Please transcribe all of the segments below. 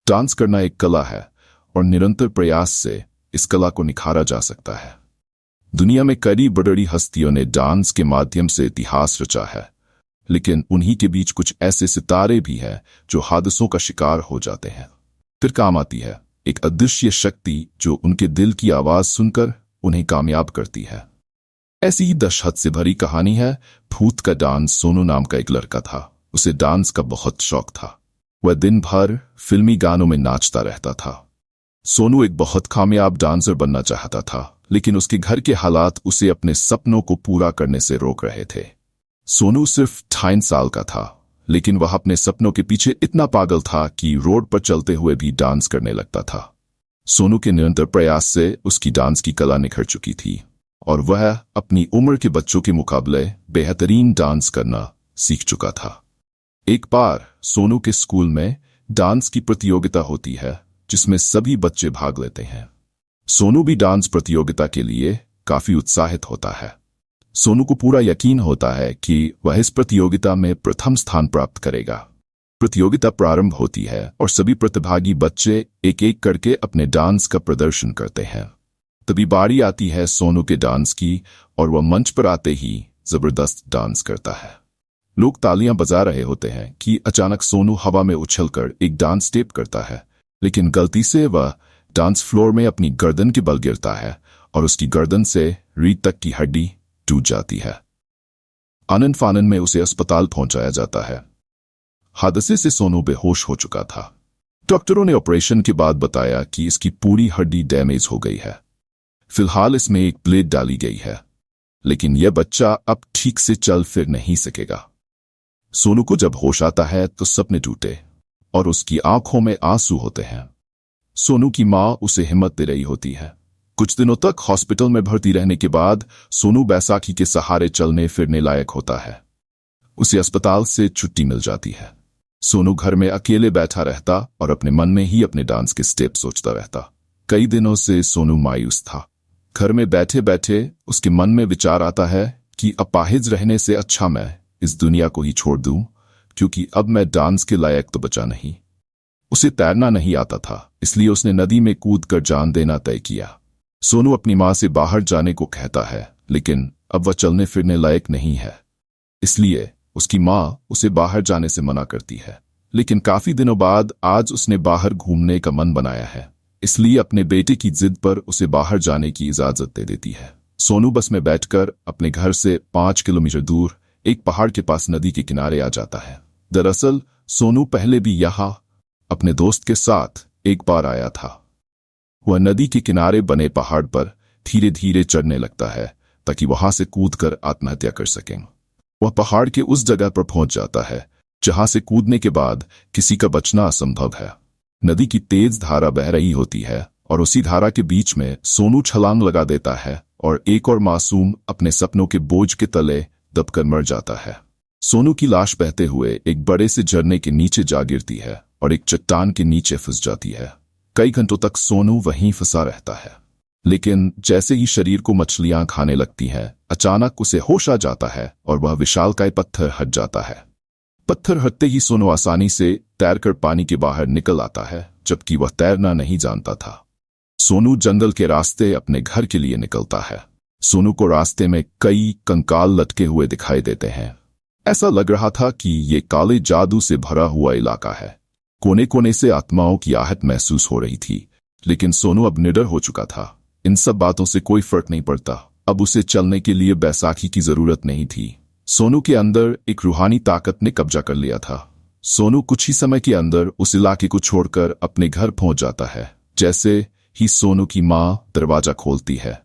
Dance करना एक कला है और निरंतर प्रयास से इस कला को निखारा जा सकता है। दुनिया में कई बड़ी हस्तियों ने डांस के माध्यम से इतिहास रचा है, लेकिन उन्हीं के बीच कुछ ऐसे सितारे भी हैं जो हादसों का शिकार हो जाते हैं। फिर काम आती है एक अदृश्य शक्ति जो उनके दिल की आवाज सुनकर उन्हें कामयाब करती है। ऐसी ही दहशत से भरी कहानी है भूत का डांस। सोनू नाम का एक लड़का था। उसे डांस का बहुत शौक था। वह दिन भर फिल्मी गानों में नाचता रहता था। सोनू एक बहुत कामयाब डांसर बनना चाहता था, लेकिन उसके घर के हालात उसे अपने सपनों को पूरा करने से रोक रहे थे। सोनू सिर्फ 28 साल का था, लेकिन वह अपने सपनों के पीछे इतना पागल था कि रोड पर चलते हुए भी डांस करने लगता था। सोनू के निरंतर प्रयास से उसकी डांस की कला निखर चुकी थी और वह अपनी उम्र के बच्चों के मुकाबले बेहतरीन डांस करना सीख चुका था। एक बार सोनू के स्कूल में डांस की प्रतियोगिता होती है जिसमें सभी बच्चे भाग लेते हैं। सोनू भी डांस प्रतियोगिता के लिए काफी उत्साहित होता है। सोनू को पूरा यकीन होता है कि वह इस प्रतियोगिता में प्रथम स्थान प्राप्त करेगा। प्रतियोगिता प्रारंभ होती है और सभी प्रतिभागी बच्चे एक एक करके अपने डांस का प्रदर्शन करते हैं। तभी बारी आती है सोनू के डांस की और वह मंच पर आते ही जबरदस्त डांस करता है। लोग तालियां बजा रहे होते हैं कि अचानक सोनू हवा में उछलकर एक डांस स्टेप करता है, लेकिन गलती से वह डांस फ्लोर में अपनी गर्दन के बल गिरता है और उसकी गर्दन से रीढ़ तक की हड्डी टूट जाती है। आनन फानन में उसे अस्पताल पहुंचाया जाता है। हादसे से सोनू बेहोश हो चुका था। डॉक्टरों ने ऑपरेशन के बाद बताया कि इसकी पूरी हड्डी डैमेज हो गई है। फिलहाल इसमें एक प्लेट डाली गई है, लेकिन यह बच्चा अब ठीक से चल फिर नहीं सकेगा। सोनू को जब होश आता है तो सपने टूटे और उसकी आंखों में आंसू होते हैं। सोनू की मां उसे हिम्मत दे रही होती है। कुछ दिनों तक हॉस्पिटल में भर्ती रहने के बाद सोनू बैसाखी के सहारे चलने फिरने लायक होता है। उसे अस्पताल से छुट्टी मिल जाती है। सोनू घर में अकेले बैठा रहता और अपने मन में ही अपने डांस के स्टेप सोचता रहता। कई दिनों से सोनू मायूस था। घर में बैठे बैठे उसके मन में विचार आता है कि अपाहिज रहने से अच्छा मैं इस दुनिया को ही छोड़ दूं, क्योंकि अब मैं डांस के लायक तो बचा नहीं। उसे तैरना नहीं आता था, इसलिए उसने नदी में कूदकर जान देना तय किया। सोनू अपनी मां से बाहर जाने को कहता है, लेकिन अब वह चलने फिरने लायक नहीं है, इसलिए उसकी मां उसे बाहर जाने से मना करती है। लेकिन काफी दिनों बाद आज उसने बाहर घूमने का मन बनाया है, इसलिए अपने बेटे की जिद पर उसे बाहर जाने की इजाजत दे देती है। सोनू बस में बैठकर अपने घर से 5 किलोमीटर दूर एक पहाड़ के पास नदी के किनारे आ जाता है। दरअसल सोनू पहले भी यहाँ अपने दोस्त के साथ एक बार आया था। वह नदी के किनारे बने पहाड़ पर धीरे धीरे चढ़ने लगता है ताकि वहां से कूदकर आत्महत्या कर सकें। वह पहाड़ के उस जगह पर पहुंच जाता है जहां से कूदने के बाद किसी का बचना असंभव है। नदी की तेज धारा बह रही होती है और उसी धारा के बीच में सोनू छलांग लगा देता है और एक और मासूम अपने सपनों के बोझ के तले दबकर मर जाता है। सोनू की लाश बहते हुए एक बड़े से झरने के नीचे जा गिरती है और एक चट्टान के नीचे फंस जाती है। कई घंटों तक सोनू वहीं फंसा रहता है, लेकिन जैसे ही शरीर को मछलियां खाने लगती हैं, अचानक उसे होश आ जाता है और वह विशालकाय पत्थर हट जाता है। पत्थर हटते ही सोनू आसानी से तैरकर पानी के बाहर निकल आता है, जबकि वह तैरना नहीं जानता था। सोनू जंगल के रास्ते अपने घर के लिए निकलता है। सोनू को रास्ते में कई कंकाल लटके हुए दिखाई देते हैं। ऐसा लग रहा था कि ये काले जादू से भरा हुआ इलाका है। कोने कोने से आत्माओं की आहट महसूस हो रही थी, लेकिन सोनू अब निडर हो चुका था। इन सब बातों से कोई फर्क नहीं पड़ता। अब उसे चलने के लिए बैसाखी की जरूरत नहीं थी। सोनू के अंदर एक रूहानी ताकत ने कब्जा कर लिया था। सोनू कुछ ही समय के अंदर उस इलाके को छोड़कर अपने घर पहुंच जाता है। जैसे ही सोनू की मां दरवाजा खोलती है,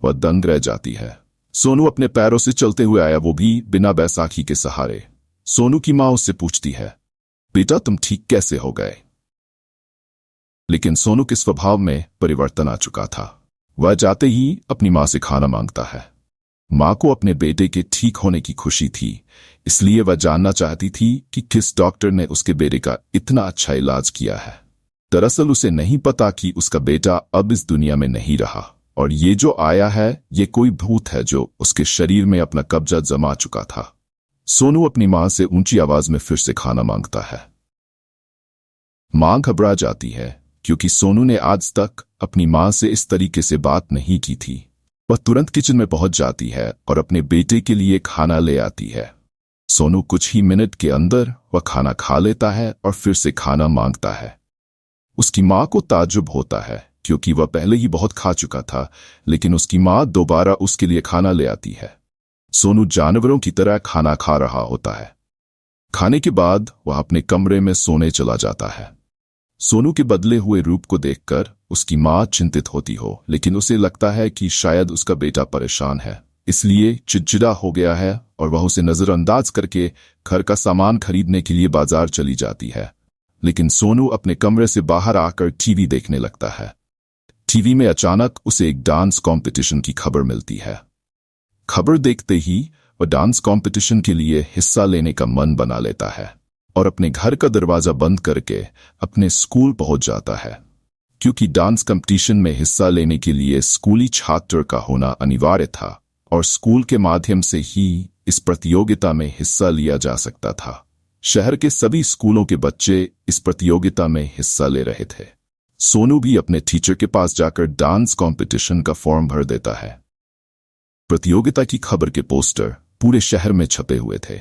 वह दंग रह जाती है। सोनू अपने पैरों से चलते हुए आया, वो भी बिना बैसाखी के सहारे। सोनू की मां उससे पूछती है, बेटा तुम ठीक कैसे हो गए? लेकिन सोनू के स्वभाव में परिवर्तन आ चुका था। वह जाते ही अपनी मां से खाना मांगता है। मां को अपने बेटे के ठीक होने की खुशी थी, इसलिए वह जानना चाहती थी कि किस डॉक्टर ने उसके बेटे का इतना अच्छा इलाज किया है। दरअसल उसे नहीं पता कि उसका बेटा अब इस दुनिया में नहीं रहा और ये जो आया है ये कोई भूत है जो उसके शरीर में अपना कब्जा जमा चुका था। सोनू अपनी मां से ऊंची आवाज में फिर से खाना मांगता है। मां घबरा जाती है क्योंकि सोनू ने आज तक अपनी मां से इस तरीके से बात नहीं की थी। वह तुरंत किचन में पहुंच जाती है और अपने बेटे के लिए खाना ले आती है। सोनू कुछ ही मिनट के अंदर वह खाना खा लेता है और फिर से खाना मांगता है। उसकी मां को ताज्जुब होता है क्योंकि वह पहले ही बहुत खा चुका था, लेकिन उसकी मां दोबारा उसके लिए खाना ले आती है। सोनू जानवरों की तरह खाना खा रहा होता है। खाने के बाद वह अपने कमरे में सोने चला जाता है। सोनू के बदले हुए रूप को देखकर उसकी मां चिंतित होती हो, लेकिन उसे लगता है कि शायद उसका बेटा परेशान है, इसलिए चिड़चिड़ा हो गया है और वह उसे नजरअंदाज करके घर का सामान खरीदने के लिए बाजार चली जाती है। लेकिन सोनू अपने कमरे से बाहर आकर टीवी देखने लगता है। टीवी में अचानक उसे एक डांस कंपटीशन की खबर मिलती है। खबर देखते ही वह डांस कंपटीशन के लिए हिस्सा लेने का मन बना लेता है और अपने घर का दरवाजा बंद करके अपने स्कूल पहुंच जाता है, क्योंकि डांस कंपटीशन में हिस्सा लेने के लिए स्कूली छात्र का होना अनिवार्य था और स्कूल के माध्यम से ही इस प्रतियोगिता में हिस्सा लिया जा सकता था। शहर के सभी स्कूलों के बच्चे इस प्रतियोगिता में हिस्सा ले रहे थे। सोनू भी अपने टीचर के पास जाकर डांस कंपटीशन का फॉर्म भर देता है। प्रतियोगिता की खबर के पोस्टर पूरे शहर में छपे हुए थे।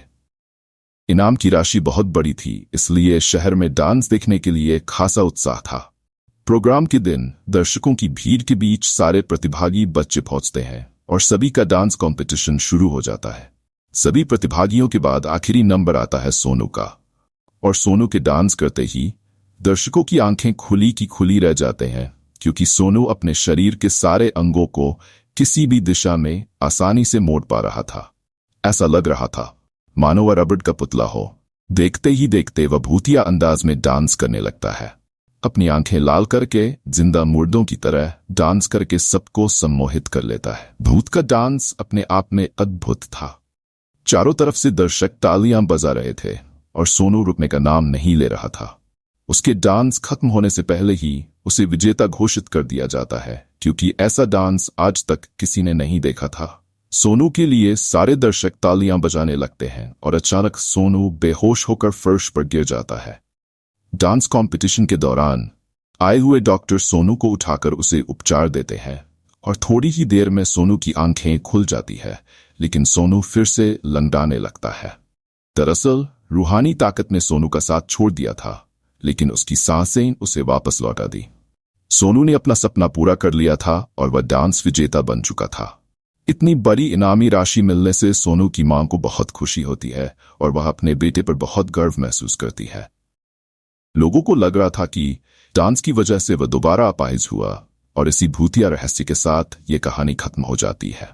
इनाम की राशि बहुत बड़ी थी, इसलिए शहर में डांस देखने के लिए खासा उत्साह था। प्रोग्राम के दिन दर्शकों की भीड़ के बीच सारे प्रतिभागी बच्चे पहुंचते हैं और सभी का डांस कंपटीशन शुरू हो जाता है। सभी प्रतिभागियों के बाद आखिरी नंबर आता है सोनू का, और सोनू के डांस करते ही दर्शकों की आंखें खुली की खुली रह जाते हैं, क्योंकि सोनू अपने शरीर के सारे अंगों को किसी भी दिशा में आसानी से मोड़ पा रहा था। ऐसा लग रहा था मानो वह रबड़ का पुतला हो। देखते ही देखते वह भूतिया अंदाज में डांस करने लगता है, अपनी आंखें लाल करके जिंदा मुर्दों की तरह डांस करके सबको सम्मोहित कर लेता है। भूत का डांस अपने आप में अद्भुत था। चारों तरफ से दर्शक तालियां बजा रहे थे और सोनू रुकने का नाम नहीं ले रहा था। उसके डांस खत्म होने से पहले ही उसे विजेता घोषित कर दिया जाता है, क्योंकि ऐसा डांस आज तक किसी ने नहीं देखा था। सोनू के लिए सारे दर्शक तालियां बजाने लगते हैं और अचानक सोनू बेहोश होकर फर्श पर गिर जाता है। डांस कंपटीशन के दौरान आए हुए डॉक्टर सोनू को उठाकर उसे उपचार देते हैं और थोड़ी ही देर में सोनू की आंखें खुल जाती है, लेकिन सोनू फिर से लंगड़ाने लगता है। दरअसल रूहानी ताकत ने सोनू का साथ छोड़ दिया था, लेकिन उसकी सांसें उसे वापस लौटा दी। सोनू ने अपना सपना पूरा कर लिया था और वह डांस विजेता बन चुका था। इतनी बड़ी इनामी राशि मिलने से सोनू की मां को बहुत खुशी होती है और वह अपने बेटे पर बहुत गर्व महसूस करती है। लोगों को लग रहा था कि डांस की वजह से वह दोबारा अपाहिज हुआ और इसी भूतिया रहस्य के साथ ये कहानी खत्म हो जाती है।